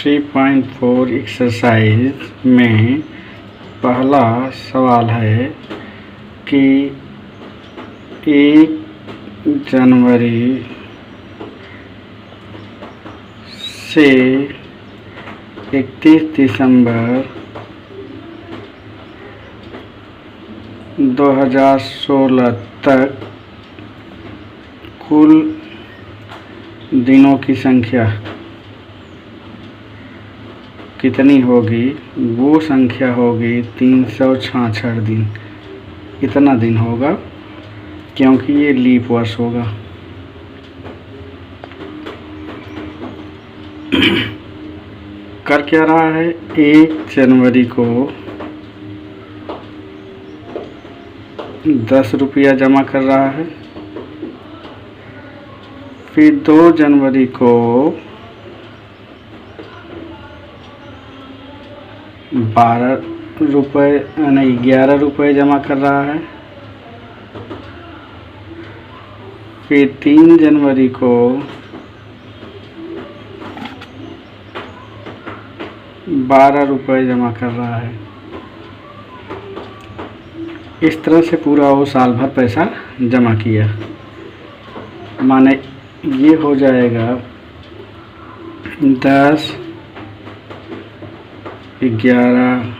3.4 exercise में पहला सवाल है कि 1 जनवरी से 31 दिसंबर 2016 तक कुल दिनों की संख्या कितनी होगी। वो संख्या होगी 366 दिन। इतना दिन होगा क्योंकि ये लीप वर्ष होगा। कर क्या रहा है, 1 जनवरी को 10 रुपया जमा कर रहा है, फिर 2 जनवरी को 12 रुपये नहीं 11 रुपये जमा कर रहा है, फिर 3 जनवरी को 12 रुपये जमा कर रहा है। इस तरह से पूरा वो साल भर पैसा जमा किया। माने ये हो जाएगा 10, 11,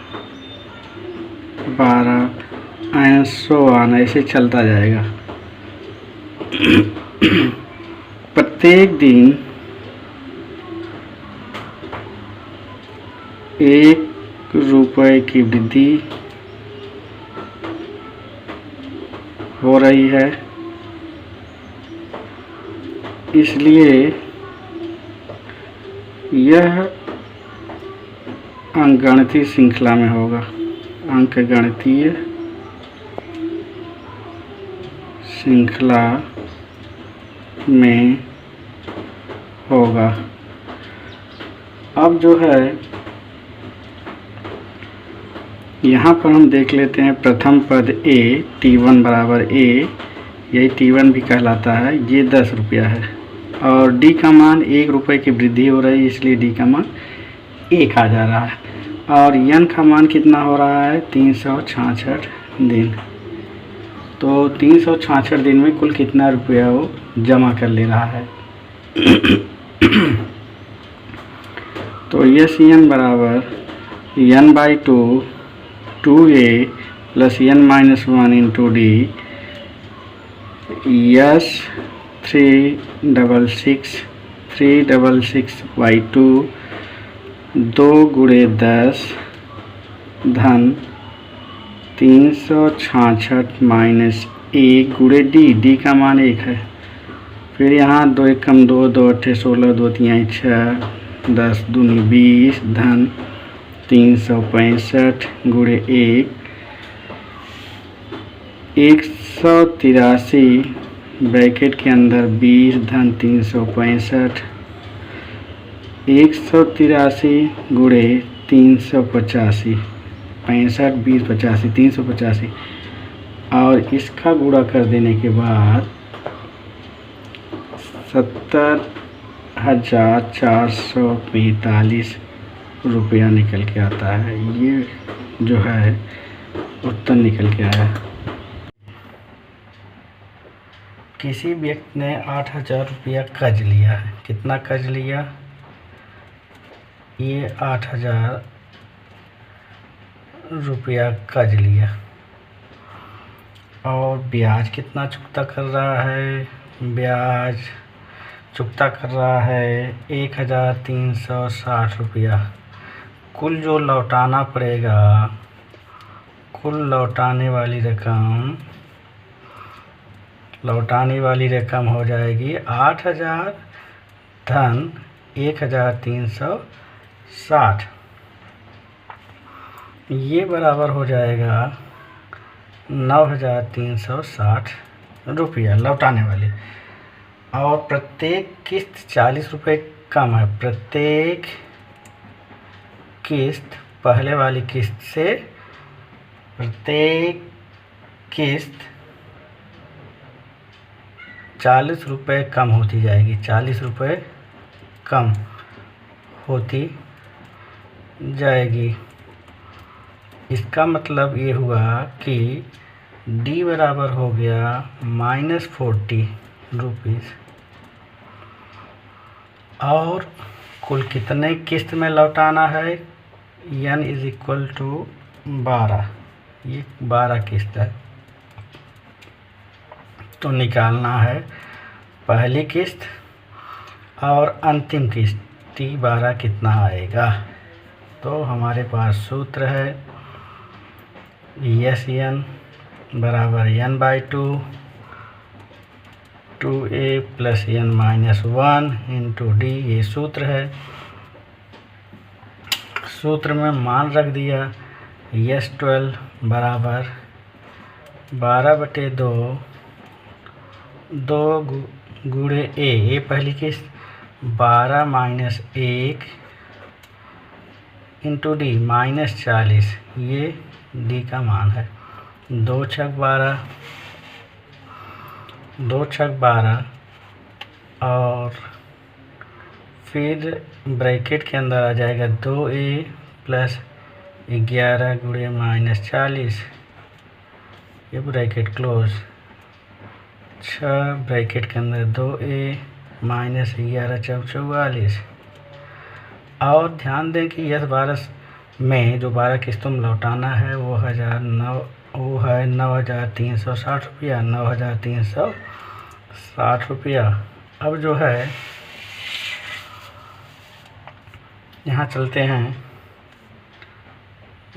12 ऐसे चलता जाएगा। प्रत्येक दिन 1 रुपये की वृद्धि हो रही है, इसलिए यह अंकगणितीय श्रृंखला में होगा। अंकगणितीय श्रृंखला में होगा। अब जो है यहाँ पर हम देख लेते हैं प्रथम पद a, t1 बराबर a, यही t1 भी कहलाता है। ये 10 रुपया है और d का मान 1 रुपये की वृद्धि हो रही है, इसलिए d का मान 1 आ जा रहा है। और n का मान कितना हो रहा है, 366 दिन। तो 366 दिन में कुल कितना रुपया वो जमा कर ले रहा है। तो यस n बराबर n/2 2a plus n-1 into D, yes 366/2 2 गुणे 10 धन 366 माइनस 1 गुणे डी का मान 1 है। फिर यहाँ 2 एकम 2, 2 अट्ठे 16, 2 तिहाई 6, 10 दूनी 20 धन 365 गुणे 183 ब्रैकेट के अंदर 20 धन 365 183 गुणे 385 65 20 85 385 और इसका गुणा कर देने के बाद 70,445 रुपया निकल के आता है। ये जो है उत्तर निकल के आया। किसी व्यक्ति ने 8,000 रुपया कर्ज लिया है। कितना कर्ज लिया, ये 8,000 रुपया कर्ज लिया और ब्याज कितना चुकता कर रहा है, ब्याज चुकता कर रहा है 1,360 रुपया। कुल जो लौटाना पड़ेगा, कुल लौटाने वाली रकम हो जाएगी 8,000 धन 1,360। ये बराबर हो जाएगा 9,360 रुपया लौटाने वाली। और प्रत्येक किस्त 40 रुपये कम है। प्रत्येक किस्त पहले वाली किस्त से प्रत्येक किस्त 40 रुपये कम होती जाएगी, 40 रुपये कम होती जाएगी। इसका मतलब ये हुआ कि डी बराबर हो गया -40 रुपीज़। और कुल कितने किस्त में लौटाना है? n is equal to 12। ये 12 किस्त है। तो निकालना है पहली किस्त और अंतिम किस्त T12 कितना आएगा। तो हमारे पास सूत्र है SN बराबर n/2 2a + n-1 into D. ये सूत्र है। सूत्र में मान रख दिया। S12 बराबर 12/2 2 गुणे ए पहली किस्त 12 - 1 इंटू डी -40। ये डी का मान है। 2 छक 12 2 छक 12 और फिर ब्रैकेट के अंदर आ जाएगा 2a + 11 गुणे -40। ये ब्रैकेट क्लोज। 6 ब्रैकेट के अंदर 2a - 11 × 44। और ध्यान दें कि यह 12 में जो 12 किस्तों में लौटाना है वो है 9,360 रुपया। 9,360 रुपया। अब जो है यहाँ चलते हैं।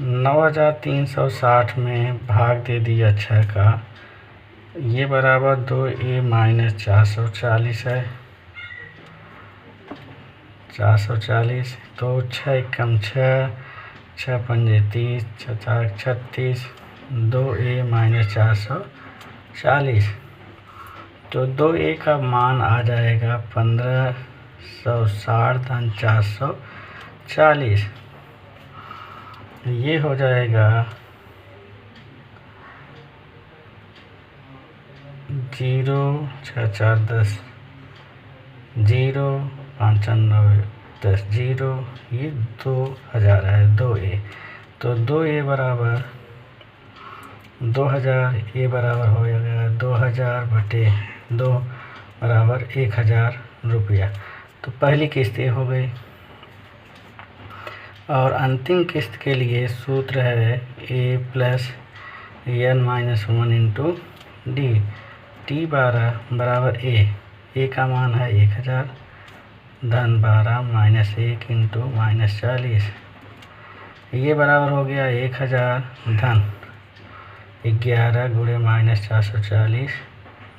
9,360 में भाग दे दिया 6 का। ये बराबर 2a - 440 है। 440 तो 6 कम 6 6 पंजे 30 6 4 36 2a - 440। तो 2a का मान आ जाएगा 1560 धन 440। ये हो जाएगा 0 6 4 10 0 5 9 10 0। ये 2000 है 2a। तो 2a बराबर 2000। ए बराबर हो जाएगा 2000/2 बराबर 1000 रुपया। तो पहली किस्त ये हो गई। और अंतिम किस्त के लिए सूत्र है a + n-1 into D. T12 बराबर a का मान है 1000 धन 12 - 1 इंटू -40। ये बराबर हो गया 1000 धन 11 गुणे -440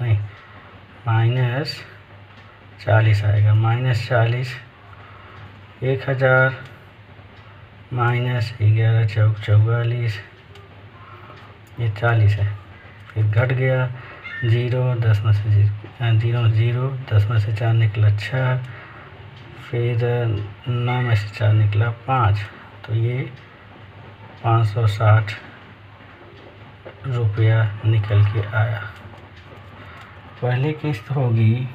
नहीं -40 आएगा। -40 1000 -11 × 44। ये 40 है। फिर घट गया 0 10 में से 0 10 में से 4 निकला 6। फिर 9 में से 4 निकला 5। तो ये 560 रुपया निकल के आया। पहली किस्त होगी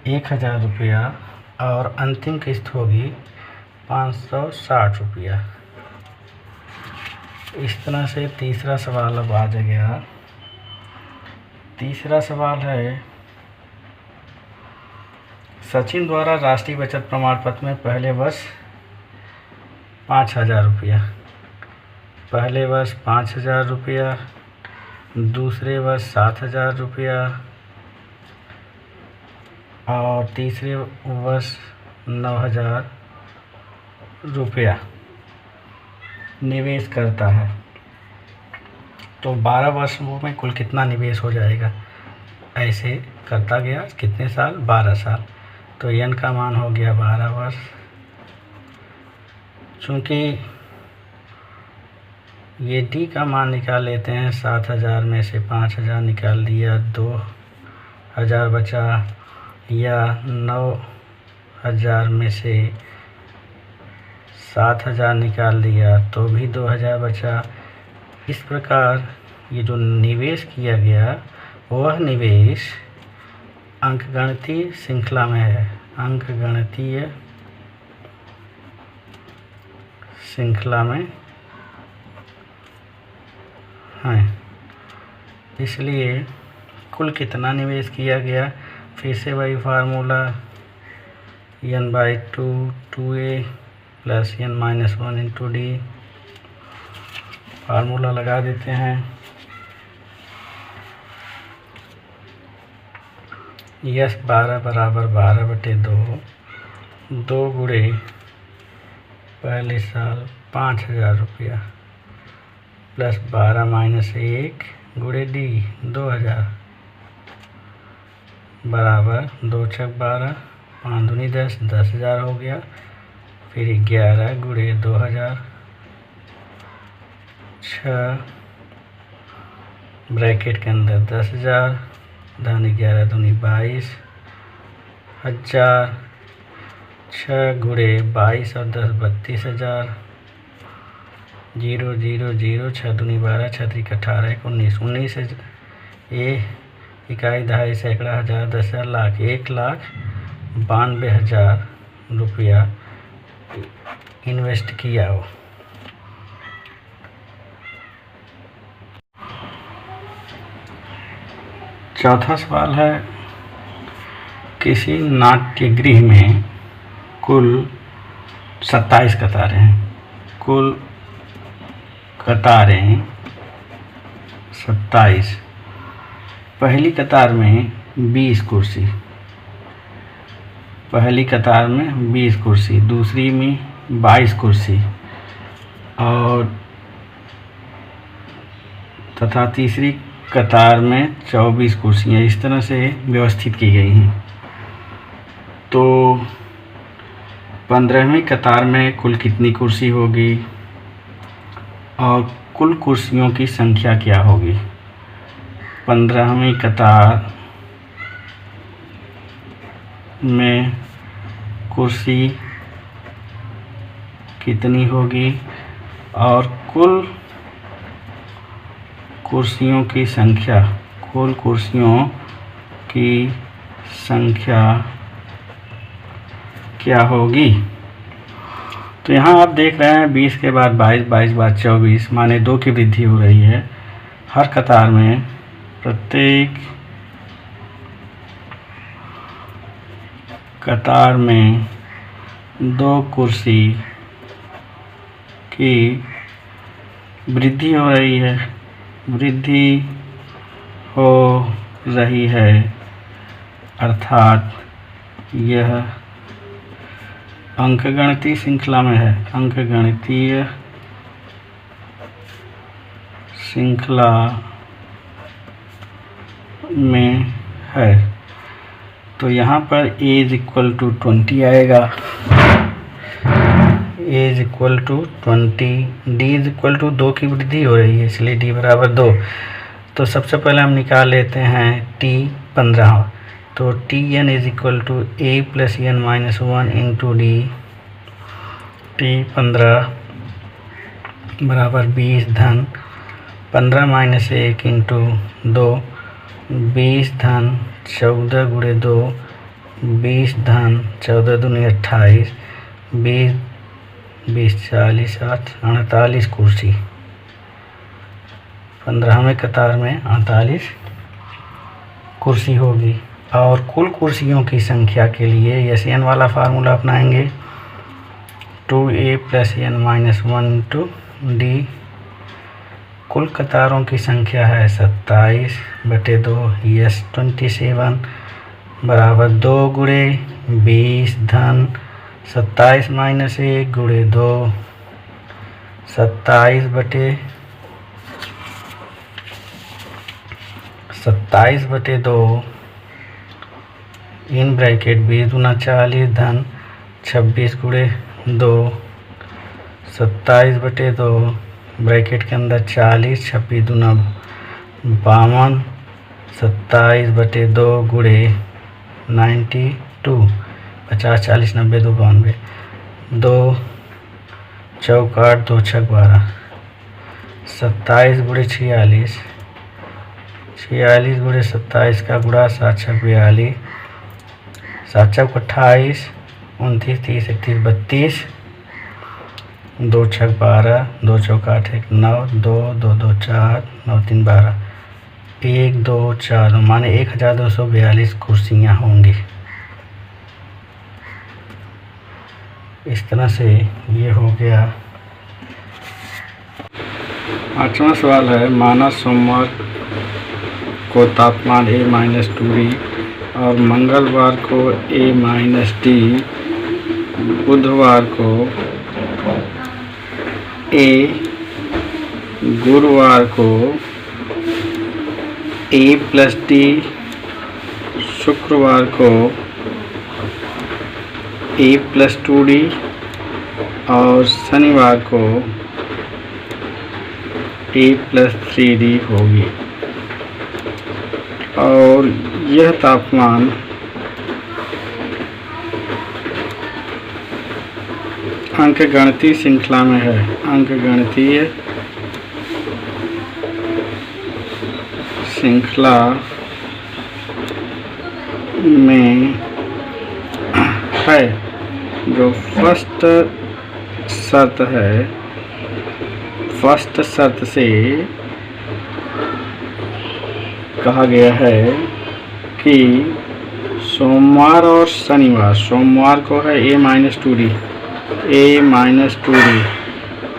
1000 रुपया और अंतिम किस्त होगी 560 रुपया। इस तरह से तीसरा सवाल अब आ गया। तीसरा सवाल है सचिन द्वारा राष्ट्रीय बचत प्रमाण पत्र में पहले वर्ष 5000 रुपया, पहले वर्ष 5000 रुपया, दूसरे वर्ष 7000 रुपया और तीसरे वर्ष 9000 रुपया निवेश करता है। तो 12 वर्षों में कुल कितना निवेश हो जाएगा? ऐसे करता गया। कितने साल? 12 साल। तो n का मान हो गया 12 वर्ष। चूँकि ये d का मान निकाल लेते हैं। 7000 में से 5000 निकाल दिया, 2000 बचा, या 9000 में से 7000 निकाल दिया तो भी 2000 बचा। इस प्रकार ये जो निवेश किया गया वह निवेश अंकगणितीय श्रृंखला में है। अंकगणितीय श्रृंखला में हैं, इसलिए कुल कितना निवेश किया गया, फिर से वही formula n/2 2a plus n-1 into D. Formula लगा देते हैं। यस 12 बराबर 12/2, 2 गुणे पहले साल 5,000 रुपया प्लस 12 माइनस 1 गुणे डी 2,000 बराबर 2 छक 12, 5 दूनी 10, 10,000 हो गया। फिर 11 गुणे 2,000, 6 ब्रैकेट के अंदर 10,000 धन 11 दूनी 22 हज़ार, 6 गुणे 22 और 10 32,000, 0 0 0, 6 दूनी 12, 6 त्रिक 18, 19 19 ये इकाई दहाई सैकड़ा हज़ार 10,000 लाख 1,92,000 रुपया इन्वेस्ट किया हो। चौथा सवाल है, किसी नाट्य गृह में कुल 27 कतारें हैं। कुल कतारें 27। पहली कतार में 20 कुर्सी, पहली कतार में 20 कुर्सी, दूसरी में 22 कुर्सी और तथा तीसरी कतार में 24 कुर्सियाँ इस तरह से व्यवस्थित की गई हैं। तो 15वीं कतार में कुल कितनी कुर्सी होगी और कुल कुर्सियों की संख्या क्या होगी। 15वीं कतार में कुर्सी कितनी होगी और कुल कुर्सियों की संख्या, कुल कुर्सियों की संख्या क्या होगी। तो यहाँ आप देख रहे हैं 20 के बाद 22, 22 बाद 24, माने 2 की वृद्धि हो रही है। हर कतार में प्रत्येक कतार में 2 कुर्सी की वृद्धि हो रही है, वृद्धि हो रही है, अर्थात यह अंकगणितीय श्रृंखला में है, अंकगणितीय श्रृंखला में है। तो यहाँ पर a इज इक्वल टू 20 आएगा, a is equal to 20, d is equal to 2 की वृद्धि हो रही है इसलिए d बराबर 2। तो सबसे पहले हम निकाल लेते हैं t 15, तो tn is equal to a plus n-1 into D. t 15 बराबर 20 धन 15 माइनस 1 इंटू 2, 20 धन 14 गुणे 2, 20 धन 14 दूनी 28, 20 20 40 8 48 कुर्सी। 15वें कतार में 48 कुर्सी होगी। और कुल कुर्सियों की संख्या के लिए SN वाला फार्मूला अपनाएंगे, 2a plus n-1 into D. कुल कतारों की संख्या है 27/2, यस 27 बराबर 2 गुणे 20 धन 27 माइनस 1 गुणे 2, 27/2 इन ब्रैकेट 20 दूना 40 धन 26 गुणे 2, 27/2 ब्रैकेट के अंदर 40, 26 दूना 52, 27/2 गुणे 92, 50 40 90 2 92, 2 चौक 8 2 छक 12, 27 गुणे 46, 46 गुणे 27 का गुणा 7 छक 42, 7 चौक 28, 29 30 31 32, 2 छक 12, 2 चौक 8, 1 9, 2 2 2 4, 9 3 12, 1 2 4 माने 1242 कुर्सियाँ होंगी। इस तरह से ये हो गया। 8वां सवाल है, माना सोमवार को तापमान A-2 और मंगलवार को A-D, बुधवार को A, गुरुवार को A+D, शुक्रवार को A+2D और शनिवार को A+3D होगी। और यह तापमान अंकगणितीय श्रृंखला में है। अंकगणितीय श्रृंखला में है। जो फर्स्ट शर्त है, फर्स्ट शर्त से कहा गया है कि सोमवार और शनिवार, सोमवार को है A-2D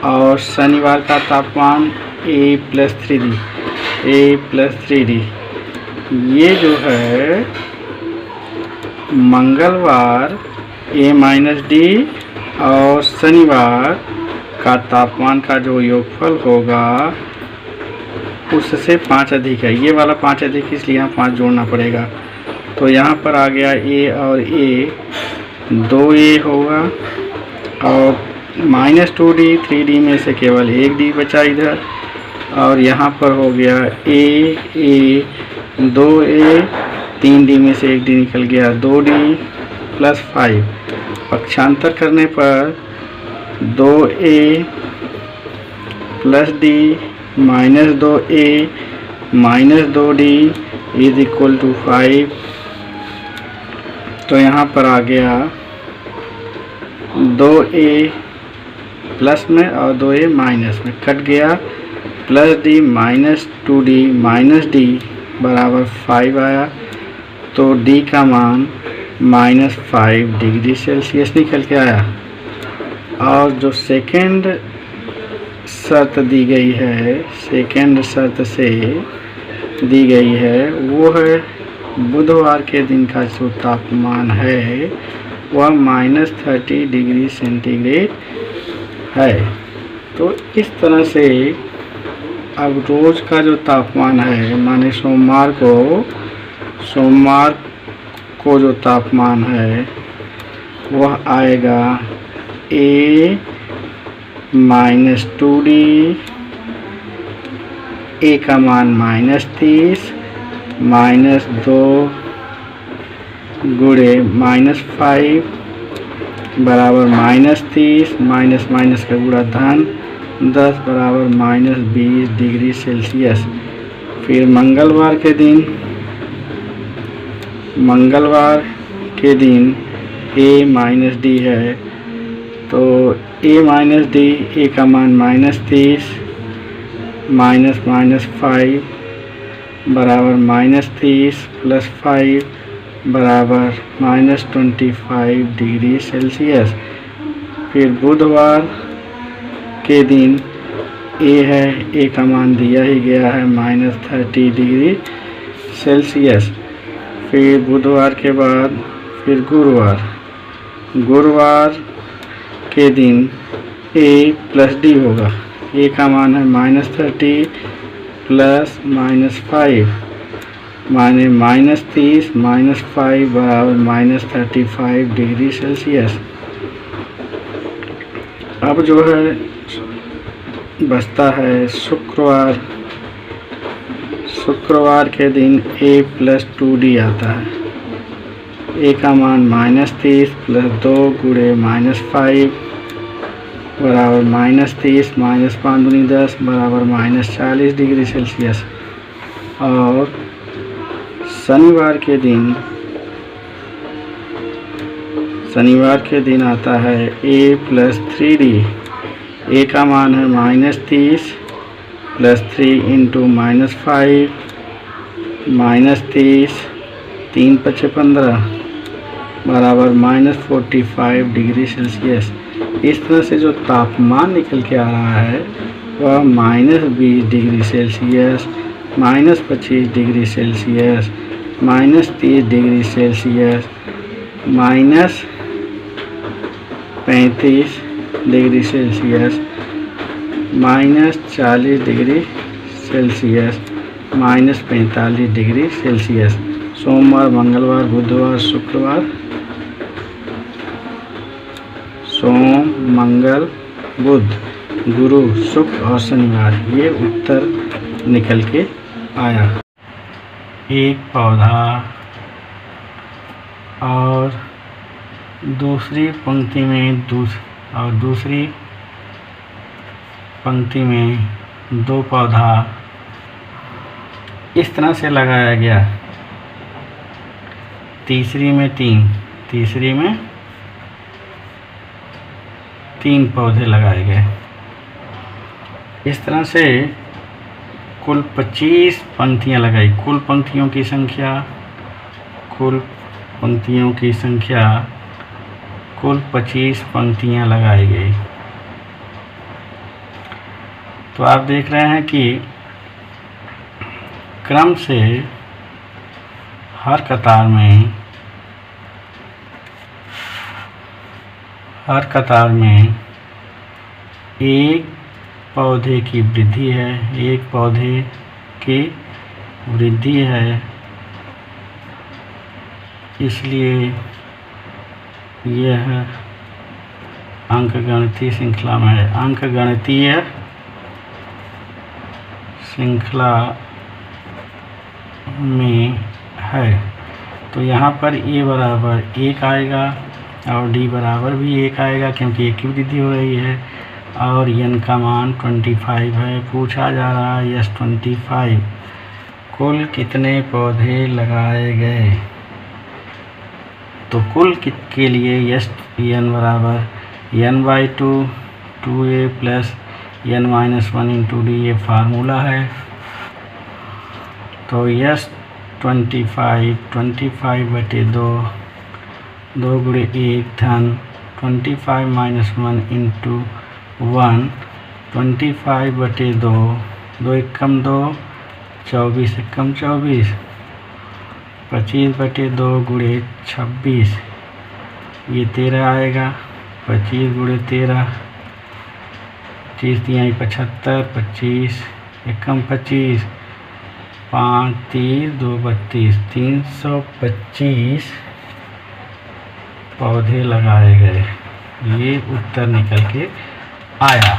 और शनिवार का तापमान A+3D। ये जो है मंगलवार A-D और शनिवार का तापमान का जो योगफल होगा उससे 5 अधिक है। ये वाला 5 अधिक, इसलिए यहाँ 5 जोड़ना पड़ेगा। तो यहाँ पर आ गया A और A, 2A होगा और -2D, 3D में से केवल 1D बचा इधर। और यहाँ पर हो गया A, 2A, 3D में से 1D निकल गया, 2D + 5। पक्षांतर करने पर 2A + D -2A -2D = 5। तो यहाँ पर आ गया 2A प्लस में और 2A माइनस में कट गया, +D -2D -D बराबर 5 आया। तो D का मान -5 डिग्री सेल्सियस निकल के आया। और जो सेकेंड शर्त दी गई है, सेकेंड शर्त से दी गई है, वो है बुधवार के दिन का जो तापमान है वह -30 डिग्री सेंटीग्रेड है। तो इस तरह से अब रोज़ का जो तापमान है, माने सोमवार को जो तापमान है वह आएगा A-2D, A का मान -30 -2 गुणे -5 बराबर -30, माइनस का गुणा धन 10 बराबर -20 डिग्री सेल्सियस। फिर मंगलवार के दिन A-D है, तो A-D, A का मान -30 -5 बराबर -30 + 5 बराबर -25 डिग्री सेल्सियस। फिर बुधवार के दिन A है, A का मान दिया ही गया है -30 डिग्री सेल्सियस। फिर बुधवार के बाद फिर गुरुवार के दिन A+D होगा, A का मान है -30 + -5 माने -30 -5 बराबर -35 डिग्री सेल्सियस। अब जो है बचता है शुक्रवार के दिन A+2D आता है। A का मान -30 + 2 गुणे -5 बराबर -30 -5 दूनी 10 बराबर -40 डिग्री सेल्सियस। और शनिवार के दिन आता है A+3D। ए का मान है -30 + 3 × -5 -30 3 × 5 = 15 बराबर -45 डिग्री सेल्सियस। इस तरह से जो तापमान निकल के आ रहा है वह -20 degree Celsius, -25 degree Celsius, -30 degree Celsius, -35 degree Celsius, -40 degree Celsius, -45 degree Celsius. सोमवार, मंगलवार, बुधवार, शुक्रवार, सोम, मंगल, बुध, गुरु, शुक्र और शनिवार ये उत्तर निकल के आया। एक पौधा और दूसरी पंक्ति में दो पौधा इस तरह से लगाया गया। तीसरी में तीन पौधे लगाए गए। इस तरह से कुल 25 पंक्तियां लगाई। कुल पंक्तियों की संख्या कुल 25 पंक्तियां लगाई गई। तो आप देख रहे हैं कि क्रम से हर कतार में एक पौधे की वृद्धि है, इसलिए यह अंकगणितीय श्रृंखला में है। अंकगणितीय श्रृंखला में है। तो यहाँ पर a बराबर 1 आएगा और d बराबर भी 1 आएगा क्योंकि एक की वृद्धि हो रही है और n का मान 25 है। पूछा जा रहा है यस 25 कुल कितने पौधे लगाए गए। तो कुल के लिए यस n बराबर n/2 2a + n-1 × d ये फार्मूला है। तो यस 25 25/2 2 × 1 धन 25 - 1 × 1 25/2 2 × 1 = 2 24 × 1 = 24 25/2 × 26 ये 13 आएगा। 25 × 13 25 × 3 = 75 25 × 1 = 25 5 3 2 32 325 पौधे लगाए गए। ये उत्तर निकल के आया।